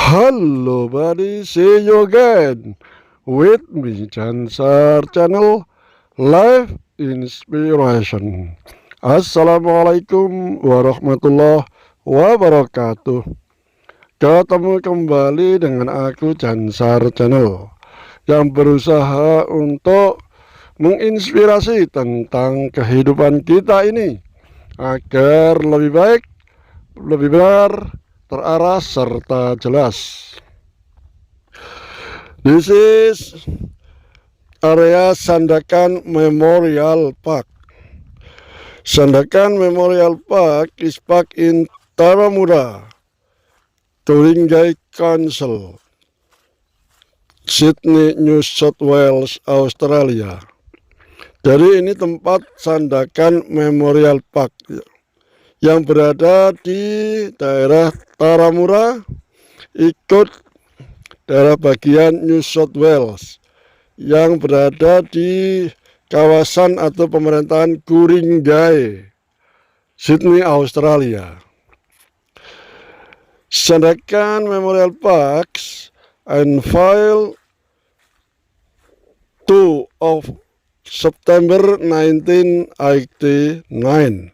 Hello buddy, see you again with me Chansar Channel Live Inspiration. Assalamualaikum warahmatullahi wabarakatuh. Ketemu kembali dengan aku Chansar Channel yang berusaha untuk menginspirasi tentang kehidupan kita ini agar lebih baik, lebih benar, terarah serta jelas. This is area Sandakan Memorial Park. Sandakan Memorial Park is park in Taramura, Ku-ring-gai Council, Sydney, New South Wales, Australia. Jadi ini tempat Sandakan Memorial Park yang berada di daerah Taramura, ikut daerah bagian New South Wales yang berada di kawasan atau pemerintahan Ku-ring-gai, Sydney, Australia. Sandakan Memorial Parks unveiled 2 of September 1989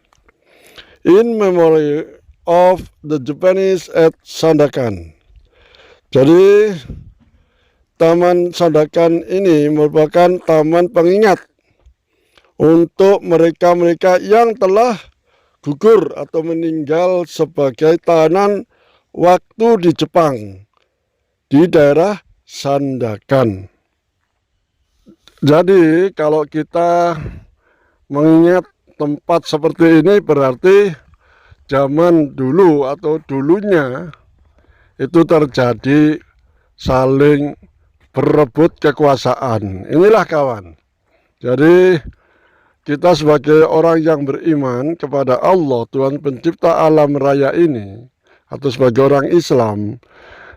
in memory of the Japanese at Sandakan. Jadi Taman Sandakan ini merupakan taman pengingat untuk mereka-mereka yang telah gugur atau meninggal sebagai tahanan waktu di Jepang di daerah Sandakan. Jadi kalau kita mengingat tempat seperti ini berarti zaman dulu atau dulunya itu terjadi saling berebut kekuasaan. Inilah kawan. Jadi kita sebagai orang yang beriman kepada Allah, Tuhan pencipta alam raya ini, atau sebagai orang Islam,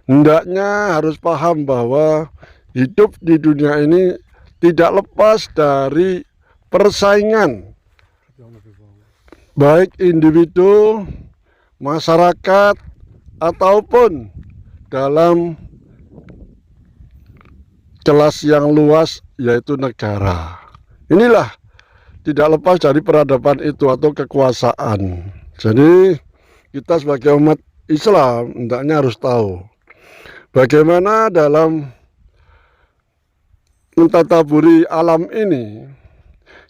hendaknya harus paham bahwa hidup di dunia ini tidak lepas dari persaingan, baik individu, masyarakat, ataupun dalam kelas yang luas, yaitu negara. Inilah tidak lepas dari peradaban itu atau kekuasaan. Jadi kita sebagai umat Islam hendaknya harus tahu bagaimana dalam mentadaburi alam ini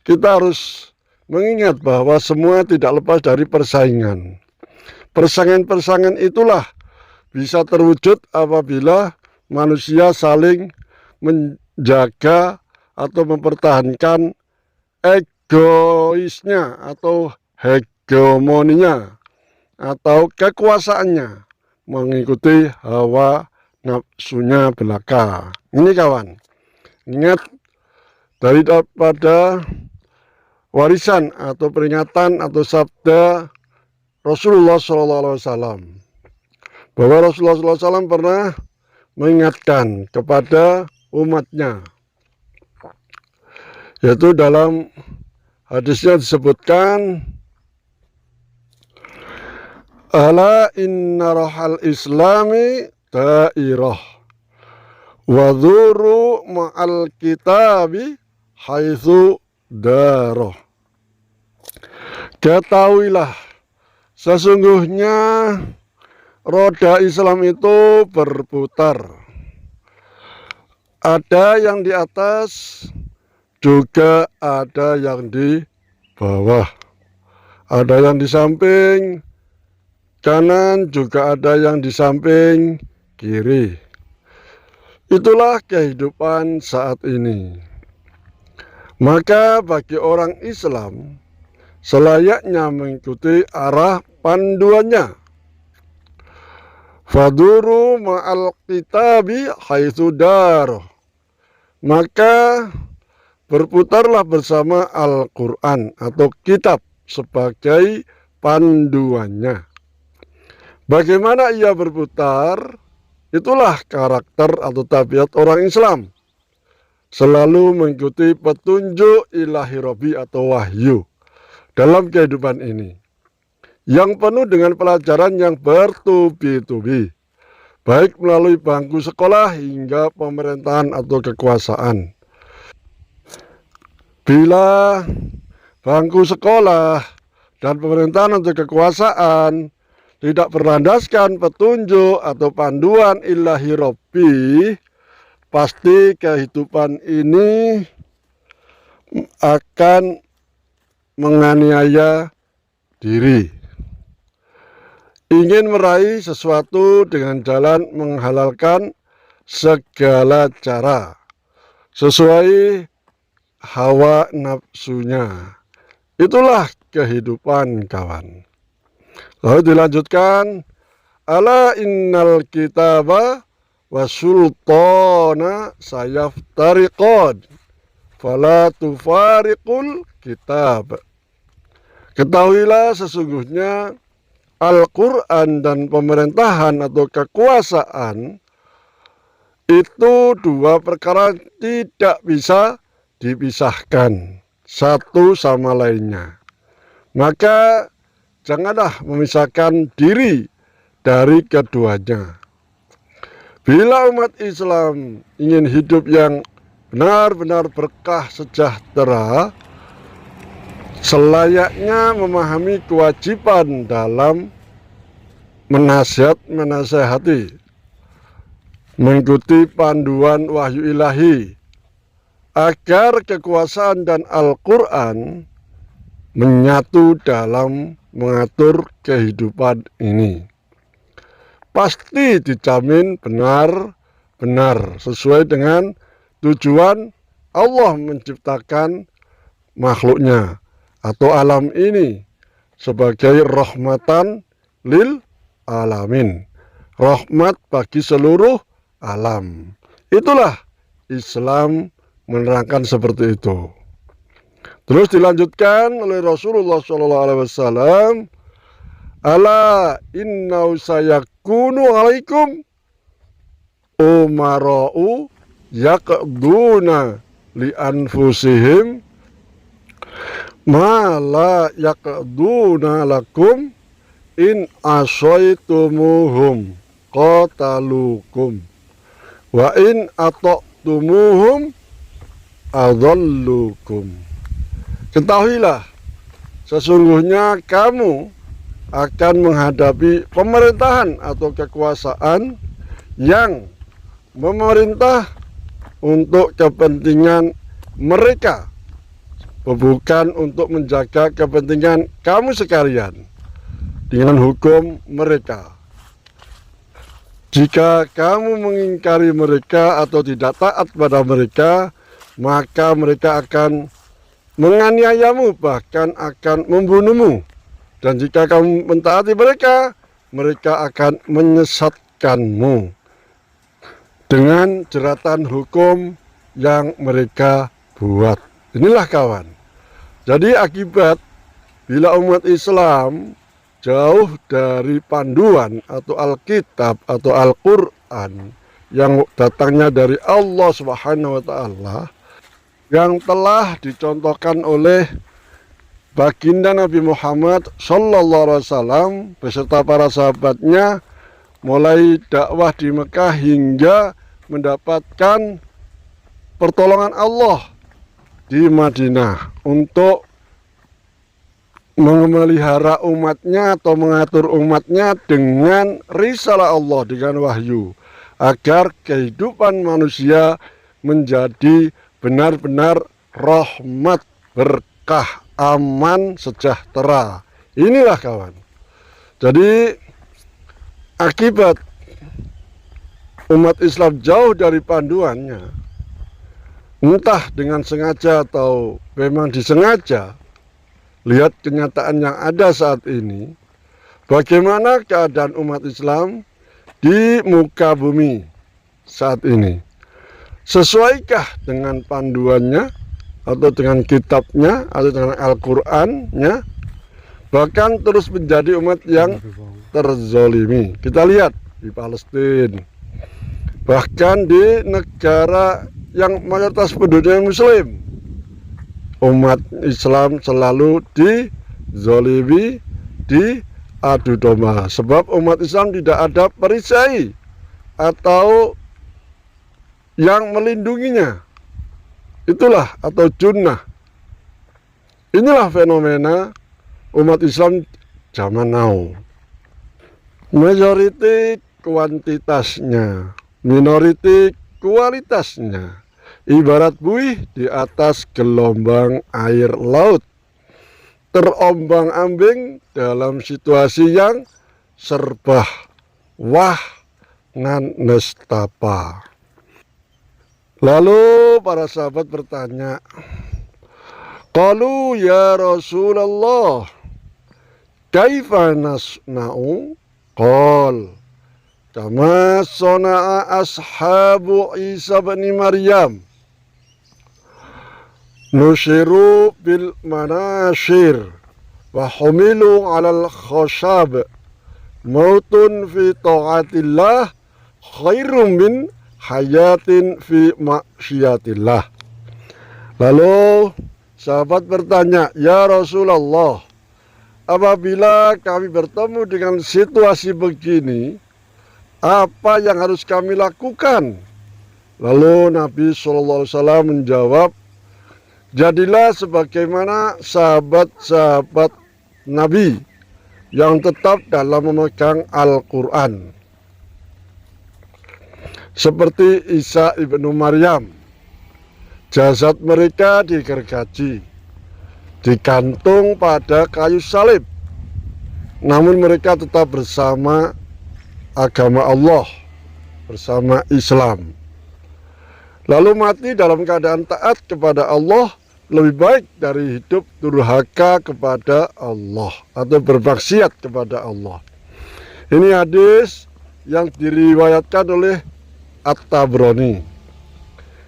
kita harus mengingat bahwa semua tidak lepas dari persaingan. Persaingan-persaingan itulah bisa terwujud apabila manusia saling menjaga atau mempertahankan egoisnya atau hegemoninya atau kekuasaannya mengikuti hawa nafsunya belaka. Ini kawan, ingat daripada warisan atau peringatan atau sabda Rasulullah SAW bahwa Rasulullah SAW pernah mengingatkan kepada umatnya, yaitu dalam hadisnya disebutkan, ala inna rohal islami dairah wadhuru ma'al kitabi haitsu daroh. Ketahuilah sesungguhnya roda Islam itu berputar. Ada yang di atas, juga ada yang di bawah. Ada yang di samping kanan, juga ada yang di samping kiri. Itulah kehidupan saat ini. Maka bagi orang Islam selayaknya mengikuti arah panduannya. Faduru ma'al kitabi haitsu daroh. Maka berputarlah bersama Al-Quran atau kitab sebagai panduannya. Bagaimana ia berputar? Itulah karakter atau tabiat orang Islam. Selalu mengikuti petunjuk ilahi Rabbi atau wahyu dalam kehidupan ini, yang penuh dengan pelajaran yang bertubi-tubi, baik melalui bangku sekolah hingga pemerintahan atau kekuasaan. Bila bangku sekolah dan pemerintahan atau kekuasaan tidak berlandaskan petunjuk atau panduan ilahi Rabbi, pasti kehidupan ini akan menganiaya diri. Ingin meraih sesuatu dengan jalan menghalalkan segala cara sesuai hawa nafsunya. Itulah kehidupan, kawan. Lalu dilanjutkan, ala innal kitaba wa sultana sayaftariqad fala tufariqul kitab. Ketahuilah sesungguhnya Al-Quran dan pemerintahan atau kekuasaan itu dua perkara tidak bisa dipisahkan satu sama lainnya. Maka janganlah memisahkan diri dari keduanya. Bila umat Islam ingin hidup yang benar-benar berkah sejahtera, selayaknya memahami kewajiban dalam menasihati, mengikuti panduan wahyu ilahi, agar kekuasaan dan Al-Quran menyatu dalam mengatur kehidupan ini. Pasti dijamin benar-benar sesuai dengan tujuan Allah menciptakan makhluknya atau alam ini sebagai rahmatan lil alamin, rahmat bagi seluruh alam. Itulah Islam menerangkan seperti itu. Terus dilanjutkan oleh Rasulullah SAW, ala inna sayakunu alaikum umara'u yaqduna li anfusihim ma la yaqduna lakum in asaitumuhum qatalukum wa in ata'tumuhum adallukum. Ketahuilah sesungguhnya kamu akan menghadapi pemerintahan atau kekuasaan yang memerintah untuk kepentingan mereka, bukan untuk menjaga kepentingan kamu sekalian dengan hukum mereka. Jika kamu mengingkari mereka atau tidak taat pada mereka, maka mereka akan menganiayamu, bahkan akan membunuhmu. Dan jika kamu mentaati mereka, mereka akan menyesatkanmu dengan jeratan hukum yang mereka buat. Inilah kawan. Jadi akibat bila umat Islam jauh dari panduan atau Alkitab atau Al-Quran yang datangnya dari Allah Subhanahu wa Ta'ala, yang telah dicontohkan oleh baginda Nabi Muhammad Sallallahu Alaihi Wasallam beserta para sahabatnya, mulai dakwah di Mekah hingga mendapatkan pertolongan Allah di Madinah untuk memelihara umatnya atau mengatur umatnya dengan risalah Allah, dengan wahyu, agar kehidupan manusia menjadi benar-benar rahmat, berkah, aman, sejahtera. Inilah kawan. Jadi akibat umat Islam jauh dari panduannya, entah dengan sengaja atau memang disengaja, lihat kenyataan yang ada saat ini, bagaimana keadaan umat Islam di muka bumi saat ini. Sesuaikah dengan panduannya atau dengan kitabnya atau dengan Al-Qurannya? Bahkan terus menjadi umat yang terzolimi. Kita lihat di Palestina, bahkan di negara yang mayoritas penduduknya Muslim, umat Islam selalu dizolimi, diadu domba. Sebab umat Islam tidak ada perisai atau yang melindunginya. Itulah atau junnah. Inilah fenomena umat Islam zaman now. Majority kuantitasnya, minority kualitasnya. Ibarat buih di atas gelombang air laut, terombang-ambing dalam situasi yang serba wah ngan nestapa. Lalu para sahabat bertanya, qalu ya Rasulullah, kaifa nasna'u? Qal, kama sana'a ashabu Isa bin Maryam, nushiru bil manashir wa humilu 'alal khashab, mautun fi ta'atillah khairum min hayatin fi maksiatillah. Lalu sahabat bertanya, ya Rasulullah, apabila kami bertemu dengan situasi begini, apa yang harus kami lakukan? Lalu Nabi SAW menjawab, jadilah sebagaimana sahabat-sahabat Nabi yang tetap dalam memegang Al-Quran, seperti Isa ibnu Maryam. Jasad mereka digergaji, digantung pada kayu salib, namun mereka tetap bersama agama Allah, bersama Islam. Lalu mati dalam keadaan taat kepada Allah lebih baik dari hidup durhaka kepada Allah atau bermaksiat kepada Allah. Ini hadis yang diriwayatkan oleh At-Tabrani.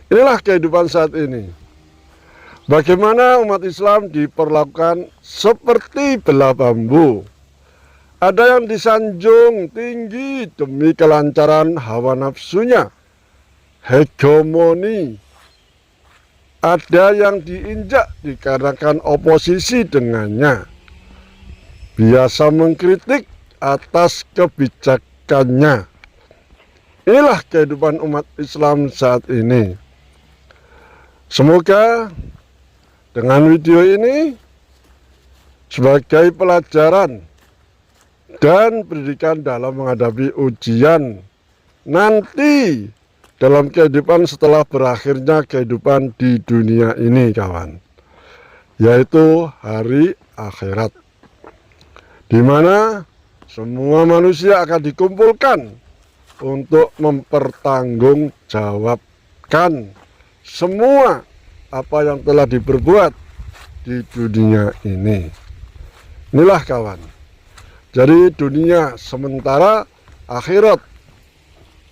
Inilah kehidupan saat ini. Bagaimana umat Islam diperlakukan seperti belah bambu. Ada yang disanjung tinggi demi kelancaran hawa nafsunya, hegemoni. Ada yang diinjak dikarenakan oposisi dengannya, biasa mengkritik atas kebijakannya. Inilah kehidupan umat Islam saat ini. Semoga dengan video ini sebagai pelajaran dan pendidikan dalam menghadapi ujian nanti dalam kehidupan setelah berakhirnya kehidupan di dunia ini, kawan, yaitu hari akhirat, di mana semua manusia akan dikumpulkan untuk mempertanggungjawabkan semua apa yang telah diperbuat di dunia ini. Inilah kawan, jadi dunia sementara, akhirat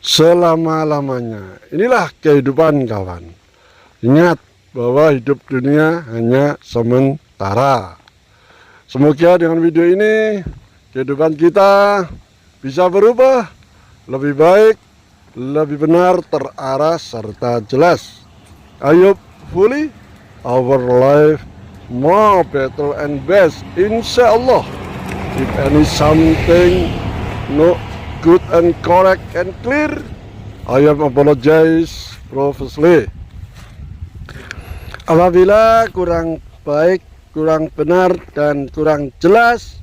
selama-lamanya. Inilah kehidupan kawan. Ingat bahwa hidup dunia hanya sementara. Semoga dengan video ini kehidupan kita bisa berubah lebih baik, lebih benar, terarah, serta jelas. Ayo fully our life more better and best, insyaallah. If any something no good and correct and clear, I am apologize profusely. Apabila kurang baik, kurang benar, dan kurang jelas,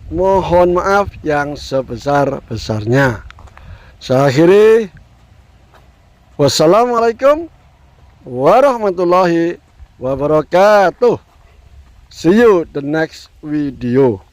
mohon maaf yang sebesar-besarnya. Saya akhiri, wassalamualaikum warahmatullahi wabarakatuh. See you the next video.